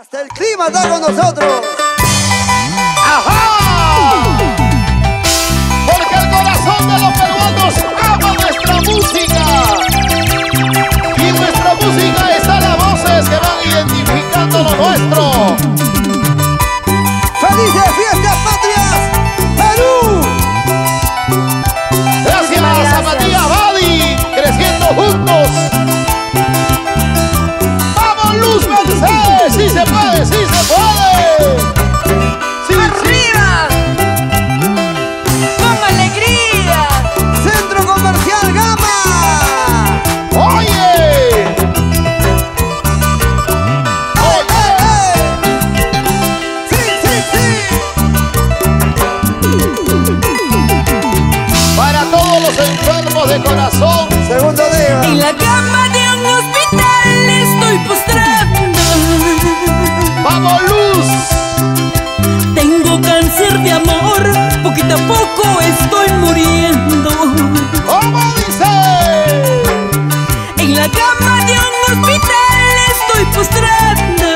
Hasta el clima está con nosotros. ¡Ajá! Porque el corazón de los peruanos ama nuestra música. Y en nuestra música están las voces que van identificando lo nuestro. ¡Felices fiestas patrias, Perú! Gracias a Matías Badi, creciendo juntos. ¡Vamos, Luz Mercedes! ¡Sí se puede, sí se puede! ¡Sí, ¡arriba! ¡Con alegría! Centro Comercial Gama. ¡Oye! ¡Sí, sí, sí! Para todos los enfermos de corazón. Segundo día. En la cama de un hospital estoy postrando. ¡Vamos, Luz! Tengo cáncer de amor, poquito a poco estoy muriendo. ¿Cómo dice? En la cama de un hospital estoy postrando.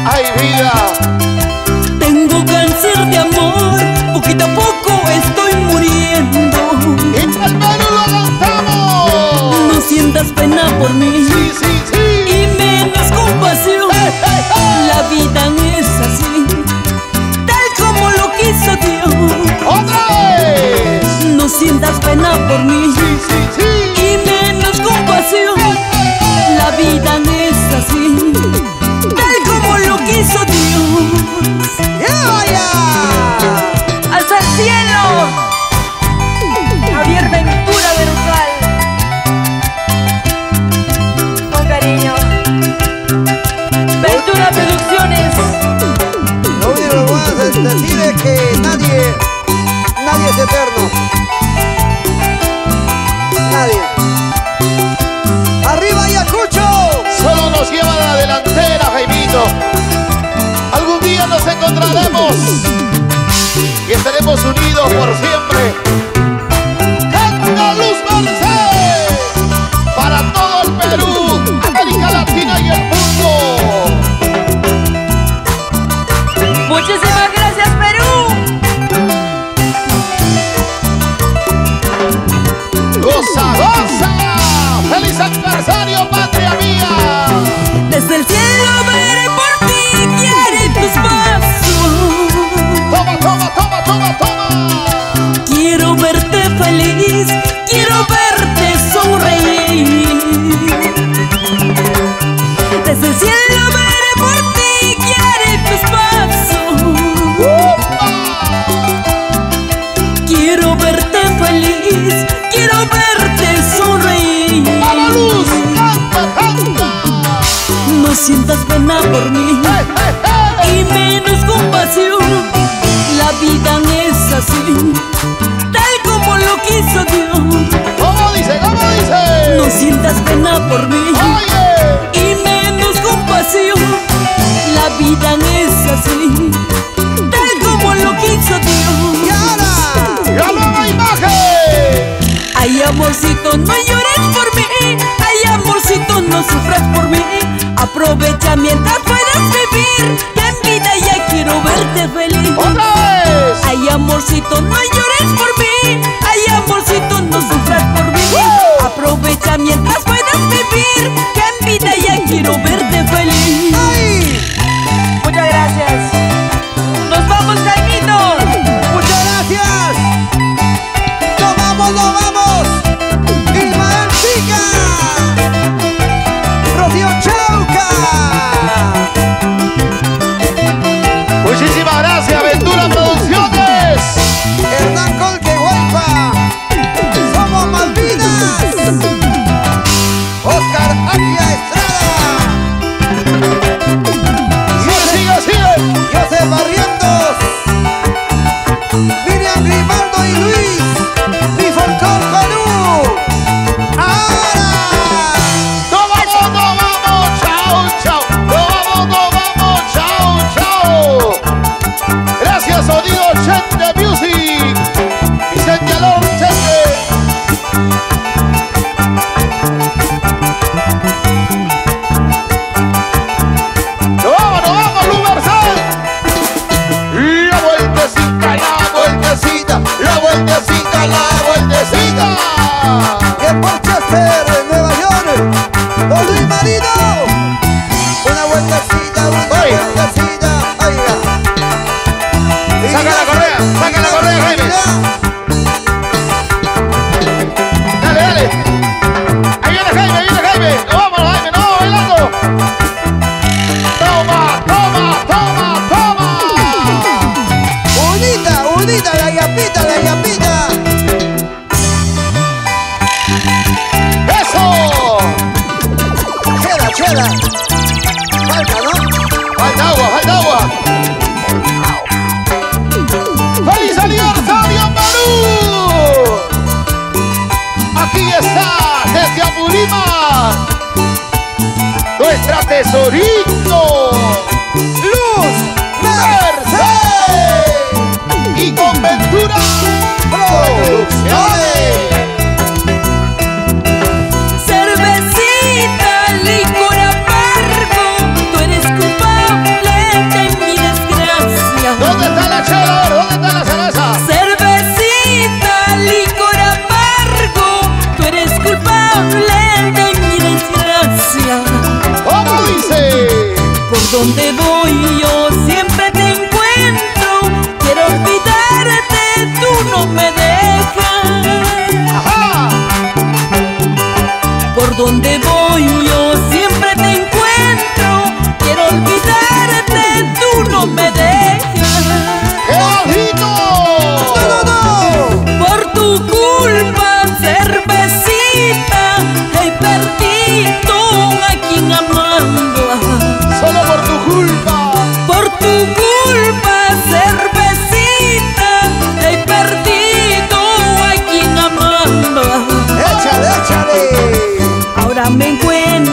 ¡Ay, vida! Tengo cáncer de amor, poquito a poco estoy muriendo. ¡Y para el Perú lo cantamos! No sientas pena por mí, ¡Sí, sí, sí! y menos compasión. La vida es así, tal como lo quiso Dios. ¡Otra vez! No sientas pena por mí, ¡Sí, sí, sí! y menos compasión. La vida es así, tal como lo quiso Dios. ¡Ya vaya! ¡Hasta el cielo! Javier Ventura Berujal. Con cariño. Ventura Producciones. Lo único que voy a decir es que nadie es eterno. Nadie. ¡Arriba, Ayacucho! Solo nos lleva a la delantera, Jaimito. Algún día nos encontraremos y estaremos unidos por siempre. ¡Canta Luz Mercedes! Para todo el Perú, América Latina y el mundo. Muchísimas gracias, Perú. ¡Goza, goza! ¡Feliz aniversario, patria mía! Desde el cielo veré por ti, guiaré tus pasos. ¡Toma, toma, toma, toma, toma! Quiero verte feliz, quiero verte sonreír. Desde el cielo veré por ti, guiaré tus pasos. Quiero verte feliz, quiero verte sonreír. ¡Vamos, Luz! ¡Canta, canta! No sientas pena por mí, y menos compasión. La vida es así, tal como lo quiso Dios. ¿Cómo dice? ¿Cómo dice? No sientas pena por mí, ¡Oye! y menos compasión. La vida es así, tal como lo quiso Dios. ¡Y ahora! ¡La nueva imagen! Ay, amorcito, no llores por mí. Ay, amorcito, no sufras por mí. Aprovecha mientras puedas vivir, que en vida ya quiero verte feliz. ¡Otra vez! Ay, amorcito, no llores por mí. Ay, amorcito, no sufras por mí. Aprovecha mientras puedas vivir, que en vida ya quiero verte feliz. ¡Ay! Muchas gracias. Nos vamos, Jaimito. ¡Muchas gracias! ¡Nos vamos, nos vamos! ¡Ismael Chica! ¡Rocío Chauca! Muchísimas gracias, Ventura Producciones. ¡Hernán Colque Huelpa! vueltecita, una Oye. vueltecita. Ahí va. Saca la correa, Jaime. Dale, dale. Ahí viene Jaime. No, vamos, Jaime, no, bailando. Toma. Unita, la yapita. ¡Eso! Chela. Falta, ¿no? Falta agua. ¡Feliz aniversario, Perú! Aquí está, desde Apurímac, nuestra tesorito, Luz Mercedes y con Ventura Producciones. Cervecita, licor amargo, tú eres culpable de mi desgracia. ¿Dónde está la chela? A ver, ¿dónde está la cerveza? Cervecita, licor amargo, tú eres culpable de mi desgracia. ¿Cómo dice? Por donde voy yo siempre te encuentro, quiero olvidarte, tú no me dejas. Ajá. Por donde voy yo siempre te encuentro, quiero olvidarte, tú no me dejas. ¡Qué bajito! No. Por tu culpa, cervecita, he perdido a quien amaba. Solo por tu culpa. Por tu culpa, cervecita, he perdido a quien amaba. Échale. Ahora me encuentro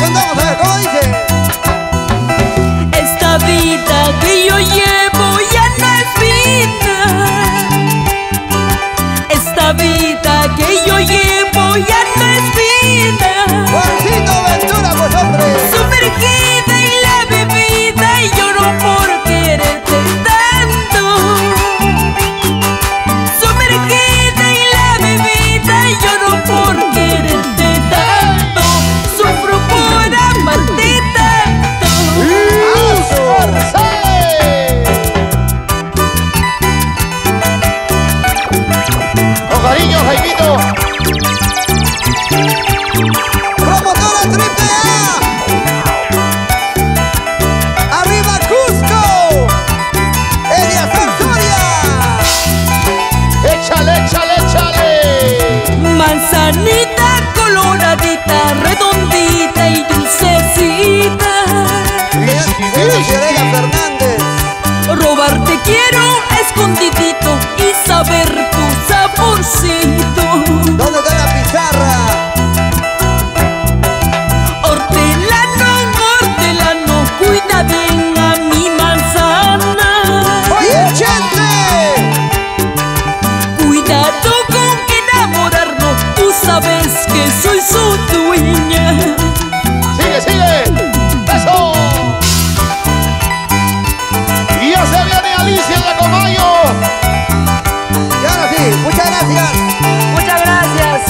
cantamos, a ver, ¿cómo dice? Esta vida que yo llevo ya no es vida. Esta vida que yo llevo ya no es vida. Juancito Ventura, pues hombre. Sumergida en la bebida y lloro por quererte tanto. Sumergida en la bebida y lloro por quererte tanto. Sufro por amarte tanto. Con cariño, Jaimito. Promotora Triple A. Arriba Cusco. Eliazar Soria. Échale, échale, échale. Manzanita coloradita, redondita y dulcecita. Fiorella Fernández. Robarte quiero escondidito y saber tu saborcito. ¿Dónde está la pizarra? Hortelano, hortelano, cuida bien a mi manzana. Oye, Chente. Cuidado con enamorarnos, tú sabes que soy su dueña. Sigue, sigue. Eso. Y ya se viene Alicia en la Comayo. Y ahora sí, muchas gracias. Muchas gracias.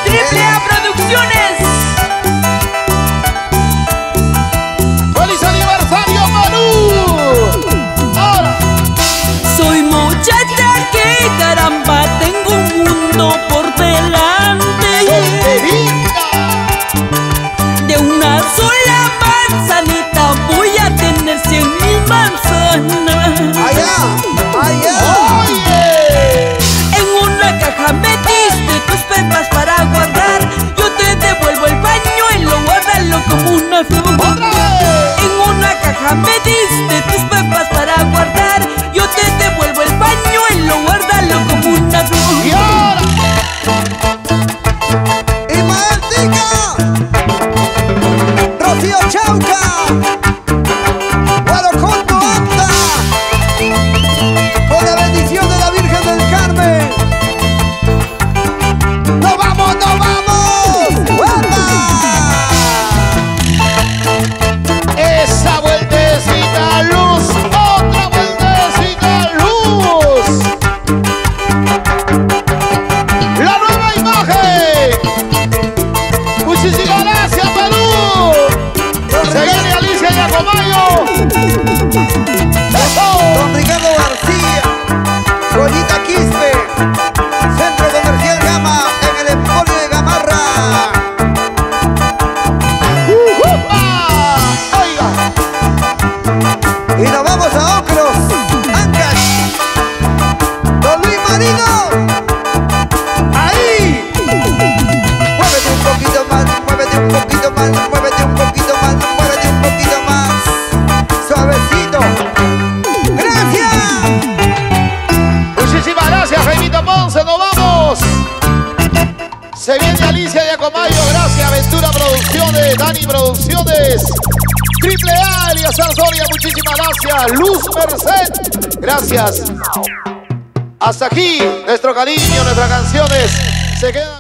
Triple A Producciones. ¡Feliz aniversario, Manu! Ahora. Soy muchacha que caramba tengo un mundo por delante. ¡Solterita! De una sola manzanita voy a tener 100,000 manzanas. Allá, allá. ¡Oye! En una caja me diste tus pepas para guardar. Yo te devuelvo el pañuelo, guárdalo como una flor. ¡Otra vez! En una caja me diste tus pepas para guardar. Yo te devuelvo el pañuelo, guárdalo como una flor. ¡Y ahora! Ismael Tica. Rocío Chauca. Guaroconto Anta. Con la bendición de la Virgen del Carmen. ¡Nos vamos, nos vamos! ¡Guapa! Esa vueltecita, luz. Otra vueltecita, luz. La nueva imagen. Muchísimas gracias, Perú. Se viene Alicia y Acomayo. ¡Eso! Don Ricardo García. Colita Quispe. Centro Comercial Gama en el Emporio de Gamarra. Oiga. Y nos vamos a Ocros, Ancash. Don Luis Marino. Ahí. Muévete un poquito más, muévete un poquito más, muévete un poquito más, muévete un poquito más. Suavecito. Gracias. Muchísimas gracias, Jaimito Ponce. Nos vamos. Se viene Alicia de Acomayo. Gracias, Aventura Producciones, Dani Producciones. Triple A, Eliazar Soria. Muchísimas gracias. Luz Merced. Gracias. Hasta aquí nuestro cariño, nuestras canciones. Se quedan.